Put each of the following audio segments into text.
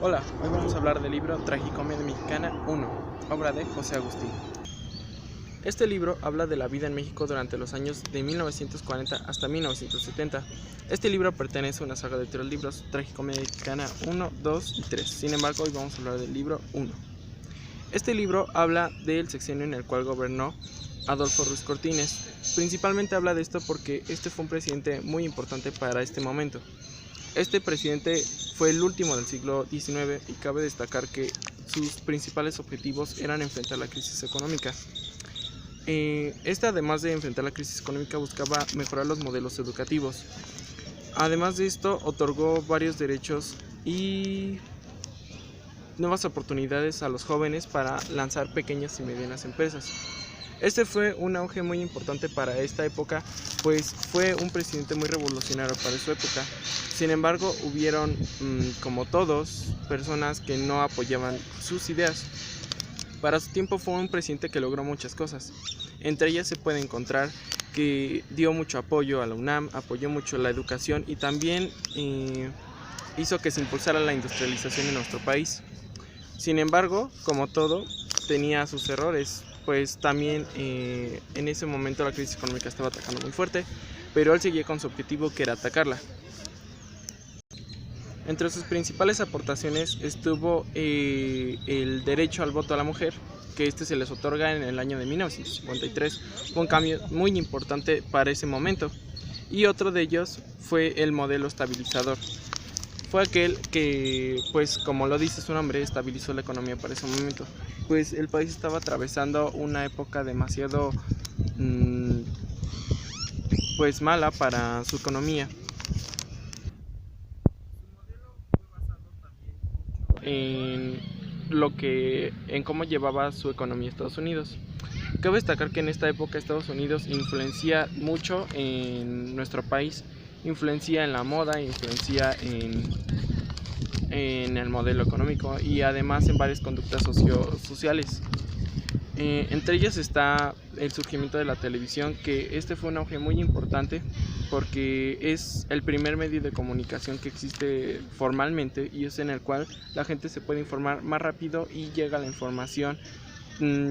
Hola, hoy vamos a hablar del libro Tragicomedia Mexicana 1, obra de José Agustín. Este libro habla de la vida en México durante los años de 1940 hasta 1970. Este libro pertenece a una saga de 3 libros, Tragicomedia Mexicana 1, 2 y 3. Sin embargo, hoy vamos a hablar del libro 1. Este libro habla del sexenio en el cual gobernó Adolfo Ruiz Cortines. Principalmente habla de esto porque este fue un presidente muy importante para este momento. Este presidente fue el último del siglo XIX y cabe destacar que sus principales objetivos eran enfrentar la crisis económica. Además de enfrentar la crisis económica, buscaba mejorar los modelos educativos. Además de esto, otorgó varios derechos y nuevas oportunidades a los jóvenes para lanzar pequeñas y medianas empresas. Este fue un auge muy importante para esta época, pues fue un presidente muy revolucionario para su época. Sin embargo, hubieron, como todos, personas que no apoyaban sus ideas. Para su tiempo fue un presidente que logró muchas cosas. Entre ellas se puede encontrar que dio mucho apoyo a la UNAM, apoyó mucho la educación y también hizo que se impulsara la industrialización en nuestro país. Sin embargo, como todo, tenía sus errores, pues también en ese momento la crisis económica estaba atacando muy fuerte, pero él seguía con su objetivo, que era atacarla. Entre sus principales aportaciones estuvo el derecho al voto a la mujer, que se les otorga en el año de 1953, fue un cambio muy importante para ese momento, y otro de ellos fue el modelo estabilizador. Fue aquel que, pues como lo dice su nombre, estabilizó la economía para ese momento, pues el país estaba atravesando una época demasiado pues mala para su economía. En cómo llevaba su economía Estados Unidos. Cabe destacar que en esta época Estados Unidos influencia mucho en nuestro país, influencia en la moda, influencia en el modelo económico y además en varias conductas sociales. Entre ellas está el surgimiento de la televisión, que fue un auge muy importante porque es el primer medio de comunicación que existe formalmente y es en el cual la gente se puede informar más rápido y llega la información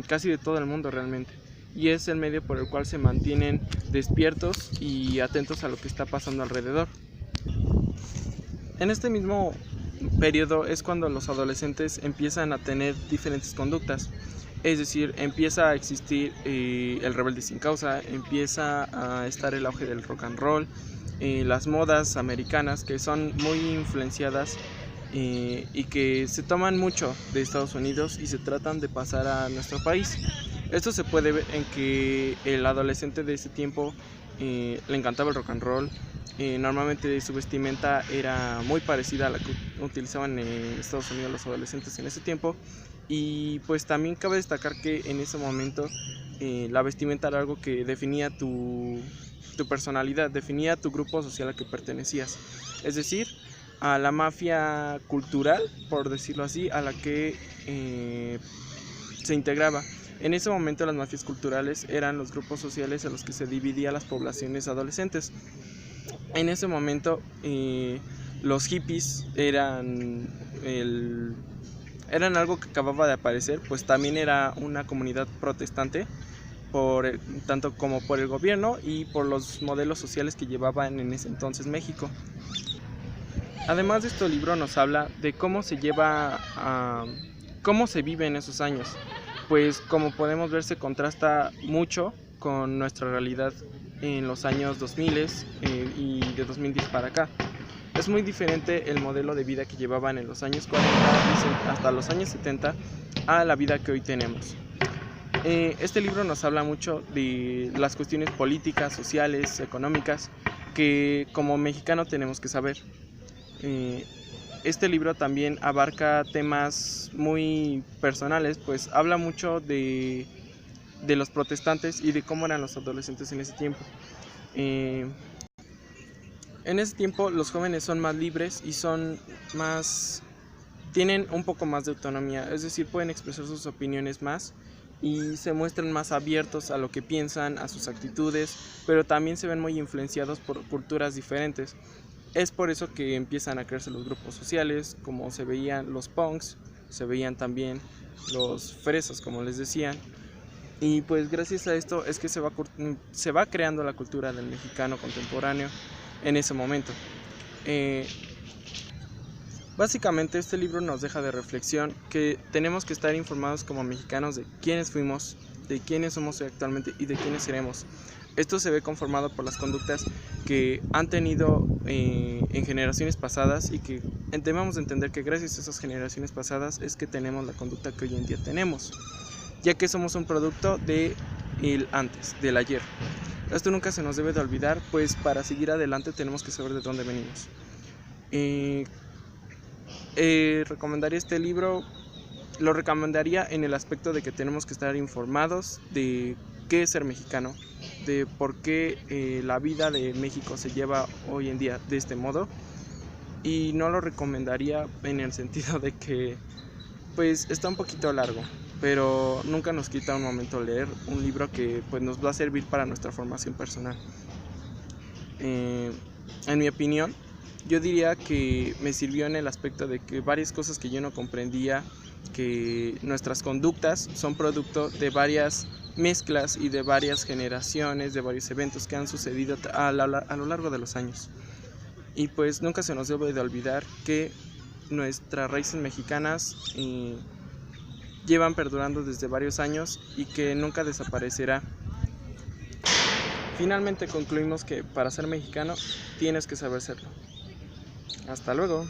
casi de todo el mundo realmente, y es el medio por el cual se mantienen despiertos y atentos a lo que está pasando alrededor. En este mismo periodo es cuando los adolescentes empiezan a tener diferentes conductas. Es decir, empieza a existir el rebelde sin causa, empieza a estar el auge del rock and roll, las modas americanas que son muy influenciadas y que se toman mucho de Estados Unidos y se tratan de pasar a nuestro país. Esto se puede ver en que el adolescente de ese tiempo le encantaba el rock and roll. Normalmente su vestimenta era muy parecida a la que utilizaban en Estados Unidos los adolescentes en ese tiempo, y pues también cabe destacar que en ese momento la vestimenta era algo que definía tu personalidad, definía tu grupo social al que pertenecías, es decir, a la mafia cultural, por decirlo así, a la que se integraba. En ese momento las mafias culturales eran los grupos sociales a los que se dividían las poblaciones adolescentes. En ese momento los hippies eran algo que acababa de aparecer, pues también era una comunidad protestante, tanto como por el gobierno y por los modelos sociales que llevaban en ese entonces México. Además de esto, el libro nos habla de cómo se vive en esos años, pues como podemos ver se contrasta mucho con nuestra realidad en los años 2000 y de 2010 para acá. Es muy diferente el modelo de vida que llevaban en los años 40 hasta los años 70 a la vida que hoy tenemos. Este libro nos habla mucho de las cuestiones políticas, sociales, económicas, que como mexicano tenemos que saber. Este libro también abarca temas muy personales, pues habla mucho de los protestantes y de cómo eran los adolescentes en ese tiempo. En ese tiempo los jóvenes son más libres y tienen un poco más de autonomía, es decir, pueden expresar sus opiniones más y se muestran más abiertos a lo que piensan, a sus actitudes, pero también se ven muy influenciados por culturas diferentes. Es por eso que empiezan a crearse los grupos sociales, como se veían los punks, se veían también los fresas, como les decían. Y pues gracias a esto es que se va creando la cultura del mexicano contemporáneo en ese momento. Básicamente este libro nos deja de reflexión que tenemos que estar informados como mexicanos de quiénes fuimos, de quiénes somos actualmente y de quiénes seremos. Esto se ve conformado por las conductas que han tenido en generaciones pasadas y que debemos entender que gracias a esas generaciones pasadas es que tenemos la conducta que hoy en día tenemos, ya que somos un producto del antes, del ayer. Esto nunca se nos debe de olvidar, pues para seguir adelante tenemos que saber de dónde venimos. Recomendaría este libro, lo recomendaría en el aspecto de que tenemos que estar informados de qué es ser mexicano, de por qué la vida de México se lleva hoy en día de este modo, y no lo recomendaría en el sentido de que pues está un poquito largo, pero nunca nos quita un momento leer un libro que pues nos va a servir para nuestra formación personal. En mi opinión, yo diría que me sirvió en el aspecto de que varias cosas que yo no comprendía, que nuestras conductas son producto de varias mezclas y de varias generaciones, de varios eventos que han sucedido a lo largo de los años. Y pues nunca se nos debe de olvidar que nuestras raíces mexicanas llevan perdurando desde varios años y que nunca desaparecerá. Finalmente concluimos que para ser mexicano tienes que saber serlo. Hasta luego.